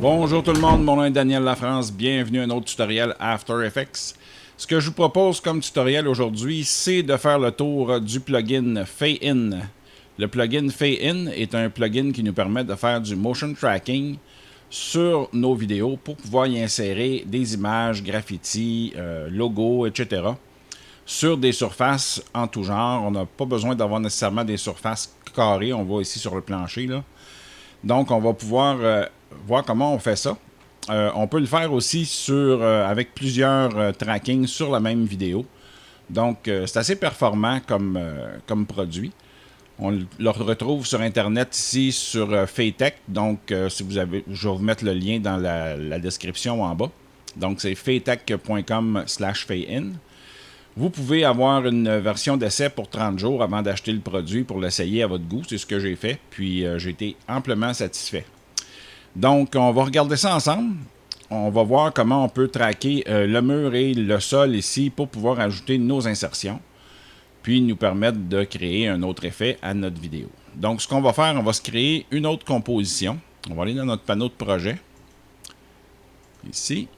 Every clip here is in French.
Bonjour tout le monde, mon nom est Daniel Lafrance, bienvenue à un autre tutoriel After Effects. Ce que je vous propose comme tutoriel aujourd'hui, c'est de faire le tour du plugin Fade-In. Le plugin Fade-In est un plugin qui nous permet de faire du motion tracking sur nos vidéos pour pouvoir y insérer des images, graffitis, logos, etc. sur des surfaces en tout genre. On n'a pas besoin d'avoir nécessairement des surfaces carrées, on voit ici sur le plancher là. Donc, on va pouvoir voir comment on fait ça. On peut le faire aussi avec plusieurs trackings sur la même vidéo. Donc, c'est assez performant comme produit. On le retrouve sur Internet ici sur Fadetech. Donc, si vous avez, je vais vous mettre le lien dans la description en bas. Donc, c'est fadetech.com/fadein. Vous pouvez avoir une version d'essai pour 30 jours avant d'acheter le produit pour l'essayer à votre goût. C'est ce que j'ai fait. Puis, j'ai été amplement satisfait. Donc, on va regarder ça ensemble. On va voir comment on peut traquer le mur et le sol ici pour pouvoir ajouter nos insertions. Puis, nous permettre de créer un autre effet à notre vidéo. Donc, ce qu'on va faire, on va se créer une autre composition. On va aller dans notre panneau de projet. Ici.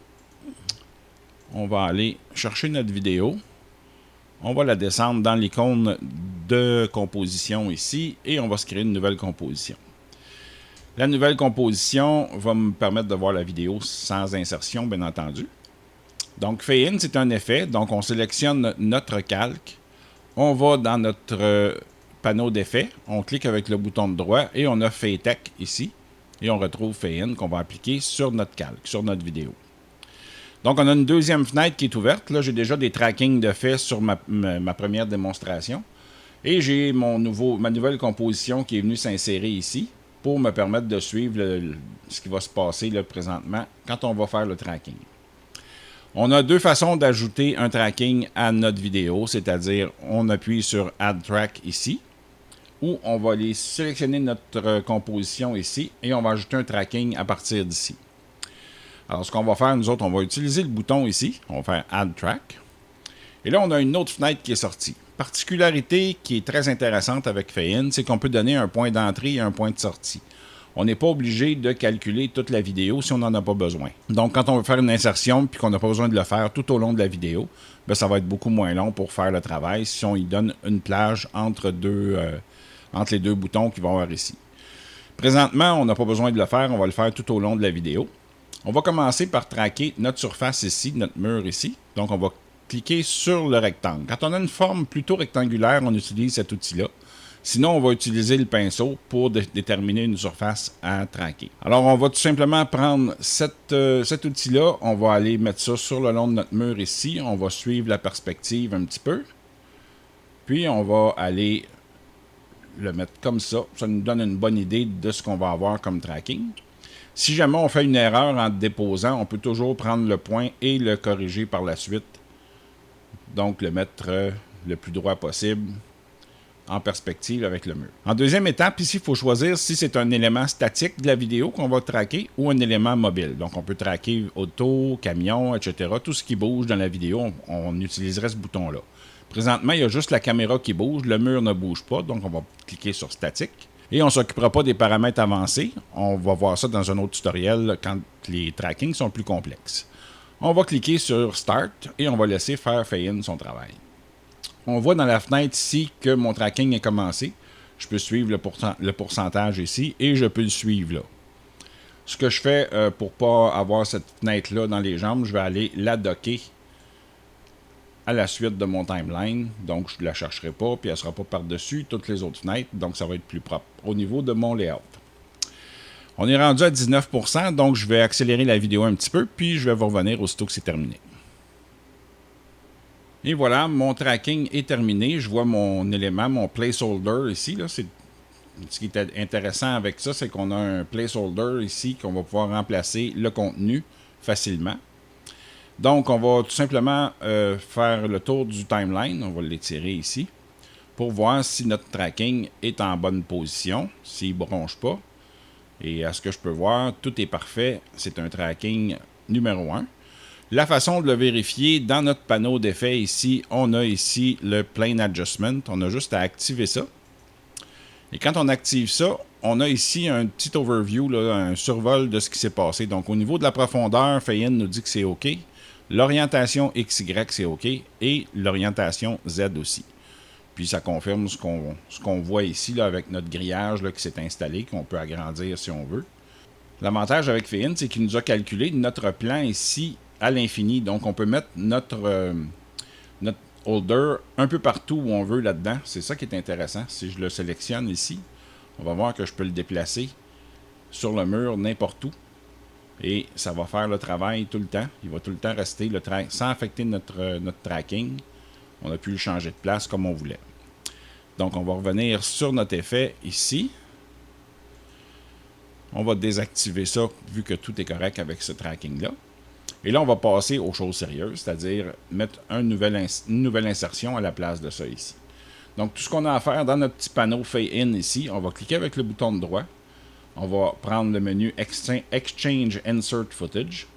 On va aller chercher notre vidéo. On va la descendre dans l'icône de composition ici et on va se créer une nouvelle composition. La nouvelle composition va me permettre de voir la vidéo sans insertion, bien entendu. Donc, Fade-In, c'est un effet. Donc, on sélectionne notre calque. On va dans notre panneau d'effets. On clique avec le bouton de droit et on a Fadetech ici. Et on retrouve Fade-In qu'on va appliquer sur notre calque, sur notre vidéo. Donc, on a une deuxième fenêtre qui est ouverte. Là, j'ai déjà des trackings de faits sur ma première démonstration. Et j'ai ma nouvelle composition qui est venue s'insérer ici pour me permettre de suivre ce qui va se passer là, présentement quand on va faire le tracking. On a deux façons d'ajouter un tracking à notre vidéo, c'est-à-dire on appuie sur Add Track ici, ou on va aller sélectionner notre composition ici et on va ajouter un tracking à partir d'ici. Alors, ce qu'on va faire, nous autres, on va utiliser le bouton ici. On va faire Add Track. Et là, on a une autre fenêtre qui est sortie. Particularité qui est très intéressante avec Fade-In, c'est qu'on peut donner un point d'entrée et un point de sortie. On n'est pas obligé de calculer toute la vidéo si on n'en a pas besoin. Donc, quand on veut faire une insertion puis qu'on n'a pas besoin de le faire tout au long de la vidéo, bien, ça va être beaucoup moins long pour faire le travail si on y donne une plage entre les deux boutons qui vont avoir ici. Présentement, on n'a pas besoin de le faire. On va le faire tout au long de la vidéo. On va commencer par traquer notre surface ici, notre mur ici. Donc, on va cliquer sur le rectangle. Quand on a une forme plutôt rectangulaire, on utilise cet outil-là. Sinon, on va utiliser le pinceau pour déterminer une surface à traquer. Alors, on va tout simplement prendre cet outil-là. On va aller mettre ça sur le long de notre mur ici. On va suivre la perspective un petit peu. Puis, on va aller le mettre comme ça. Ça nous donne une bonne idée de ce qu'on va avoir comme tracking. Si jamais on fait une erreur en déposant, on peut toujours prendre le point et le corriger par la suite. Donc, le mettre le plus droit possible en perspective avec le mur. En deuxième étape, ici, il faut choisir si c'est un élément statique de la vidéo qu'on va traquer ou un élément mobile. Donc, on peut traquer auto, camion, etc. Tout ce qui bouge dans la vidéo, on utiliserait ce bouton-là. Présentement, il y a juste la caméra qui bouge, le mur ne bouge pas, donc on va cliquer sur statique. Et on ne s'occupera pas des paramètres avancés. On va voir ça dans un autre tutoriel quand les trackings sont plus complexes. On va cliquer sur Start et on va laisser faire Fade-In son travail. On voit dans la fenêtre ici que mon tracking est commencé. Je peux suivre le pourcentage ici et je peux le suivre là. Ce que je fais pour ne pas avoir cette fenêtre-là dans les jambes, je vais aller la docker à la suite de mon timeline. Donc, je ne la chercherai pas, puis elle ne sera pas par-dessus toutes les autres fenêtres. Donc, ça va être plus propre au niveau de mon layout. On est rendu à 19%, donc je vais accélérer la vidéo un petit peu, puis je vais vous revenir aussitôt que c'est terminé. Et voilà, mon tracking est terminé. Je vois mon élément, mon placeholder ici. Là, ce qui est intéressant avec ça, c'est qu'on a un placeholder ici qu'on va pouvoir remplacer le contenu facilement. Donc, on va tout simplement faire le tour du timeline. On va l'étirer ici pour voir si notre tracking est en bonne position, s'il ne bronche pas. Et à ce que je peux voir, tout est parfait. C'est un tracking numéro 1. La façon de le vérifier, dans notre panneau d'effets ici, on a ici le Plane Adjustment. On a juste à activer ça. Et quand on active ça, on a ici un petit overview, là, un survol de ce qui s'est passé. Donc, au niveau de la profondeur, Feyin nous dit que c'est OK. L'orientation XY, c'est OK. Et l'orientation Z aussi. Puis, ça confirme ce qu'on voit ici là, avec notre grillage là, qui s'est installé, qu'on peut agrandir si on veut. L'avantage avec Feyin, c'est qu'il nous a calculé notre plan ici à l'infini. Donc, on peut mettre notre holder un peu partout où on veut là-dedans. C'est ça qui est intéressant. Si je le sélectionne ici, on va voir que je peux le déplacer sur le mur n'importe où. Et ça va faire le travail tout le temps. Il va tout le temps rester sans affecter notre tracking. On a pu le changer de place comme on voulait. Donc, on va revenir sur notre effet ici. On va désactiver ça vu que tout est correct avec ce tracking-là. Et là, on va passer aux choses sérieuses, c'est-à-dire mettre une nouvelle insertion à la place de ça ici. Donc, tout ce qu'on a à faire dans notre petit panneau Feyin ici, on va cliquer avec le bouton de droit. On va prendre le menu Exchange Insert Footage.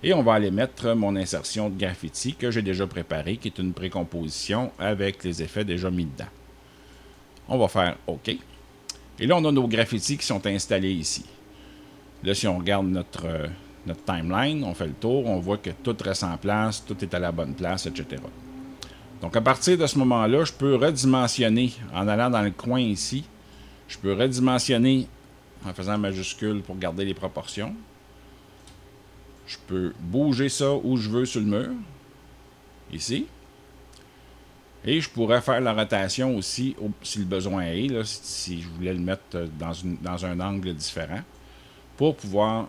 Et on va aller mettre mon insertion de graffiti que j'ai déjà préparée, qui est une précomposition avec les effets déjà mis dedans. On va faire OK. Et là, on a nos graffitis qui sont installés ici. Là, si on regarde notre timeline, on fait le tour, on voit que tout reste en place, tout est à la bonne place, etc. Donc, à partir de ce moment-là, je peux redimensionner en allant dans le coin ici. Je peux redimensionner en faisant majuscule pour garder les proportions. Je peux bouger ça où je veux sur le mur, ici. Et je pourrais faire la rotation aussi, si le besoin est, là, si je voulais le mettre dans un angle différent, pour pouvoir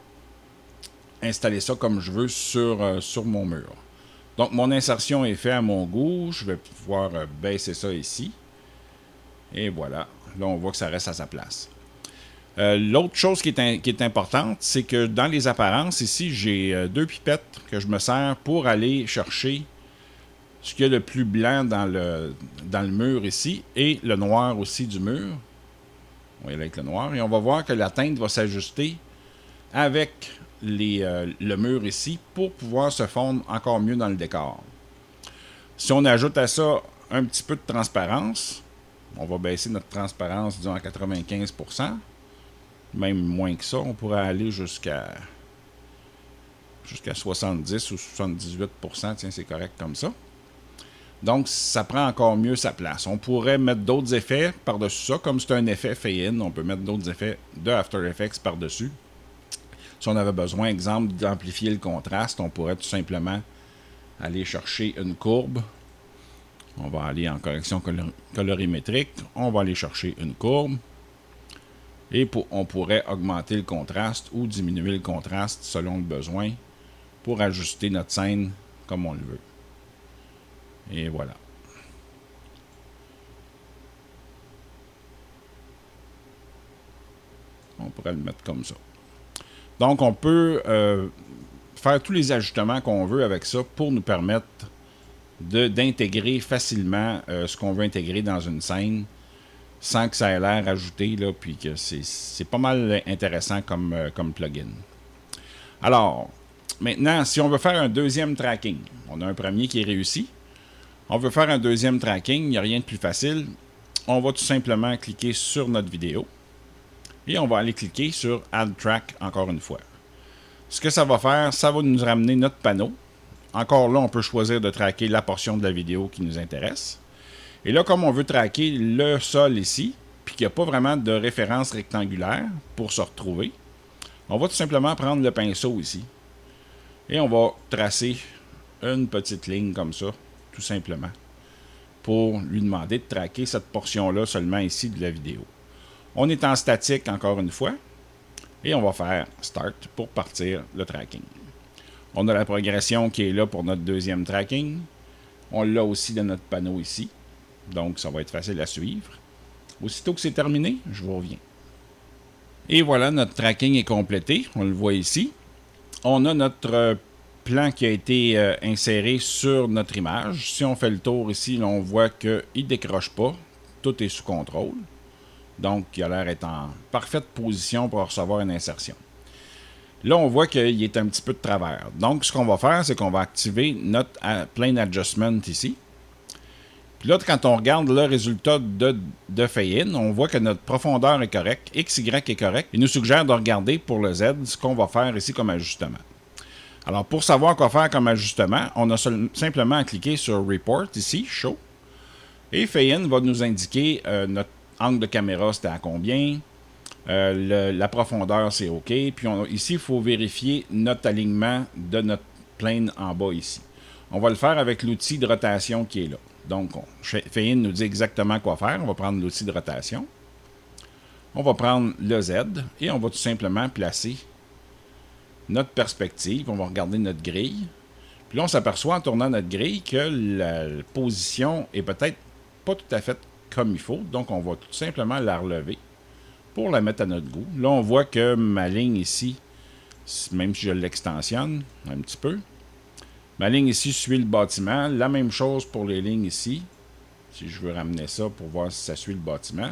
installer ça comme je veux sur mon mur. Donc, mon insertion est faite à mon goût. Je vais pouvoir baisser ça ici. Et voilà. Là, on voit que ça reste à sa place. L'autre chose qui est importante, c'est que dans les apparences, ici, j'ai deux pipettes que je me sers pour aller chercher ce qu'il y a le plus blanc dans le mur ici et le noir aussi du mur. On va y aller avec le noir. Et on va voir que la teinte va s'ajuster avec le mur ici pour pouvoir se fondre encore mieux dans le décor. Si on ajoute à ça un petit peu de transparence, on va baisser notre transparence disons à 95%, même moins que ça, on pourrait aller jusqu'à 70 ou 78%, tiens, c'est correct comme ça. Donc, ça prend encore mieux sa place. On pourrait mettre d'autres effets par-dessus ça, comme c'est un effet Feyin, on peut mettre d'autres effets de After Effects par-dessus. Si on avait besoin, exemple, d'amplifier le contraste, on pourrait tout simplement aller chercher une courbe. On va aller en correction colorimétrique. On va aller chercher une courbe. Et on pourrait augmenter le contraste ou diminuer le contraste selon le besoin pour ajuster notre scène comme on le veut. Et voilà. On pourrait le mettre comme ça. Donc, on peut faire tous les ajustements qu'on veut avec ça pour nous permettre d'intégrer facilement ce qu'on veut intégrer dans une scène sans que ça ait l'air ajouté, là, puis que c'est pas mal intéressant comme plugin. Alors, maintenant, si on veut faire un deuxième tracking, on a un premier qui est réussi. On veut faire un deuxième tracking, il n'y a rien de plus facile. On va tout simplement cliquer sur notre vidéo. Et on va aller cliquer sur Add Track encore une fois. Ce que ça va faire, ça va nous ramener notre panneau. Encore là, on peut choisir de traquer la portion de la vidéo qui nous intéresse. Et là, comme on veut traquer le sol ici, puis qu'il n'y a pas vraiment de référence rectangulaire pour se retrouver, on va tout simplement prendre le pinceau ici. Et on va tracer une petite ligne comme ça, tout simplement, pour lui demander de traquer cette portion-là seulement ici de la vidéo. On est en statique encore une fois. Et on va faire Start pour partir le tracking. On a la progression qui est là pour notre deuxième tracking. On l'a aussi dans notre panneau ici. Donc, ça va être facile à suivre. Aussitôt que c'est terminé, je vous reviens. Et voilà, notre tracking est complété. On le voit ici. On a notre plan qui a été inséré sur notre image. Si on fait le tour ici, là, on voit qu'il ne décroche pas. Tout est sous contrôle. Donc, il a l'air d'être en parfaite position pour recevoir une insertion. Là, on voit qu'il est un petit peu de travers. Donc, ce qu'on va faire, c'est qu'on va activer notre Plane Adjustment ici. Puis là, quand on regarde le résultat de Fei-In, on voit que notre profondeur est correcte, XY est correct. Il nous suggère de regarder pour le Z ce qu'on va faire ici comme ajustement. Alors, pour savoir quoi faire comme ajustement, on a simplement à cliquer sur Report ici, Show. Et Fei-In va nous indiquer notre angle de caméra, c'était à combien. La profondeur, c'est OK. Puis ici, il faut vérifier notre alignement de notre plane en bas ici. On va le faire avec l'outil de rotation qui est là. Donc, Fei-In nous dit exactement quoi faire. On va prendre l'outil de rotation. On va prendre le Z et on va tout simplement placer notre perspective. On va regarder notre grille. Puis là, on s'aperçoit en tournant notre grille que la position est peut-être pas tout à fait comme il faut. Donc, on va tout simplement la relever pour la mettre à notre goût. Là, on voit que ma ligne ici, même si je l'extensionne un petit peu, ma ligne ici suit le bâtiment. La même chose pour les lignes ici. Si je veux ramener ça pour voir si ça suit le bâtiment.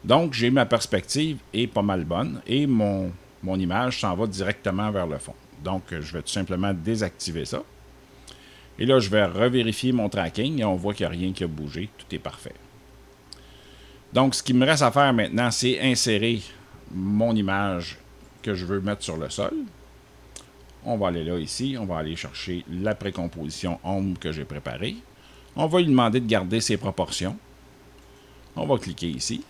Donc, j'ai ma perspective est pas mal bonne et mon image s'en va directement vers le fond. Donc, je vais tout simplement désactiver ça. Et là, je vais revérifier mon tracking et on voit qu'il n'y a rien qui a bougé. Tout est parfait. Donc, ce qui me reste à faire maintenant, c'est insérer mon image que je veux mettre sur le sol. On va aller là, ici. On va aller chercher la précomposition ombre que j'ai préparée. On va lui demander de garder ses proportions. On va cliquer ici.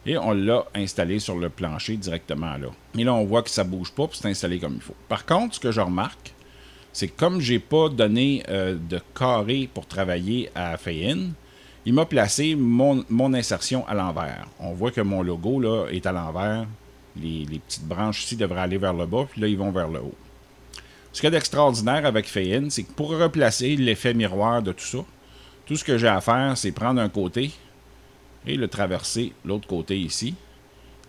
Et on l'a installé sur le plancher directement là. Et là, on voit que ça ne bouge pas, puis c'est installé comme il faut. Par contre, ce que je remarque, c'est que comme je n'ai pas donné de carré pour travailler à Fei-In, il m'a placé mon insertion à l'envers. On voit que mon logo là, est à l'envers. Les petites branches ici devraient aller vers le bas, puis là, ils vont vers le haut. Ce qu'il y a d'extraordinaire avec Fei-In, c'est que pour replacer l'effet miroir de tout ça, tout ce que j'ai à faire, c'est prendre un côté et le traverser l'autre côté ici,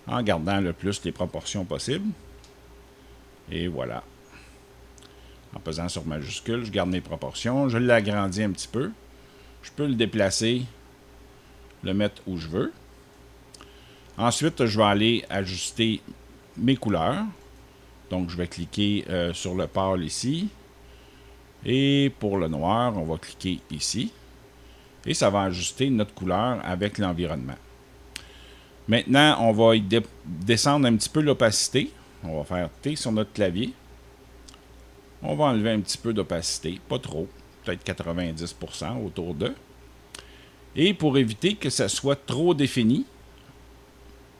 en gardant le plus les proportions possibles. Et voilà. En pesant sur majuscule, je garde mes proportions. Je l'agrandis un petit peu. Je peux le déplacer, le mettre où je veux. Ensuite, je vais aller ajuster mes couleurs. Donc, je vais cliquer sur le pâle ici. Et pour le noir, on va cliquer ici. Et ça va ajuster notre couleur avec l'environnement. Maintenant, on va descendre un petit peu l'opacité. On va faire T sur notre clavier. On va enlever un petit peu d'opacité, pas trop, peut-être 90% autour d'eux. Et pour éviter que ça soit trop défini,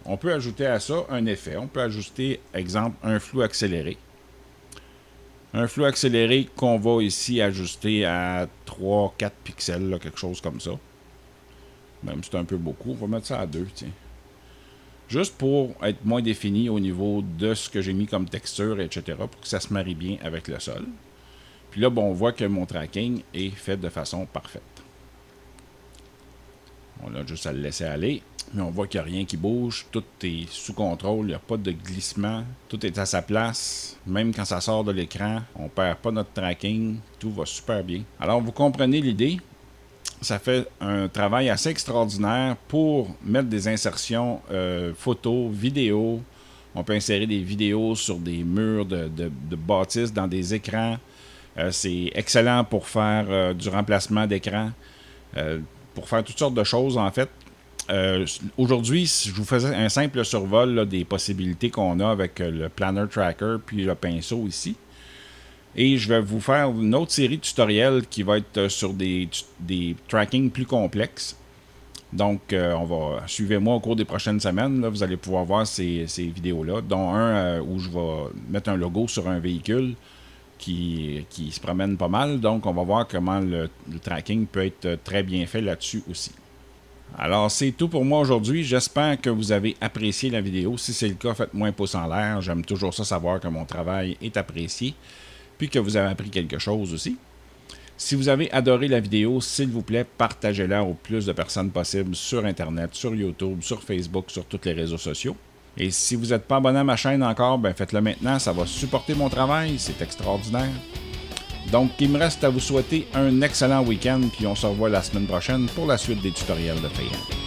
on peut ajouter à ça un effet. On peut ajouter, exemple, un flou accéléré. Un flou accéléré qu'on va ici ajuster à 3-4 pixels, là, quelque chose comme ça. Même si c'est un peu beaucoup, on va mettre ça à 2, tiens. Juste pour être moins défini au niveau de ce que j'ai mis comme texture, etc., pour que ça se marie bien avec le sol. Puis là, bon, on voit que mon tracking est fait de façon parfaite. On a juste à le laisser aller. Mais on voit qu'il n'y a rien qui bouge. Tout est sous contrôle. Il n'y a pas de glissement. Tout est à sa place. Même quand ça sort de l'écran, on ne perd pas notre tracking. Tout va super bien. Alors, vous comprenez l'idée. Ça fait un travail assez extraordinaire pour mettre des insertions photos, vidéos. On peut insérer des vidéos sur des murs de bâtisses dans des écrans. C'est excellent pour faire du remplacement d'écran. Pour faire toutes sortes de choses, en fait. Aujourd'hui, si je vous faisais un simple survol là, des possibilités qu'on a avec le Planner Tracker puis le pinceau ici. Et je vais vous faire une autre série de tutoriels qui va être sur des trackings plus complexes. Donc, suivez-moi au cours des prochaines semaines. Là, vous allez pouvoir voir ces vidéos-là, dont un où je vais mettre un logo sur un véhicule qui se promène pas mal. Donc, on va voir comment le tracking peut être très bien fait là-dessus aussi. Alors, c'est tout pour moi aujourd'hui. J'espère que vous avez apprécié la vidéo. Si c'est le cas, faites-moi un pouce en l'air. J'aime toujours ça, savoir que mon travail est apprécié. Puis que vous avez appris quelque chose aussi. Si vous avez adoré la vidéo, s'il vous plaît, partagez-la au plus de personnes possible sur Internet, sur YouTube, sur Facebook, sur tous les réseaux sociaux. Et si vous n'êtes pas abonné à ma chaîne encore, ben faites-le maintenant, ça va supporter mon travail, c'est extraordinaire. Donc, il me reste à vous souhaiter un excellent week-end, puis on se revoit la semaine prochaine pour la suite des tutoriels de Fei-In.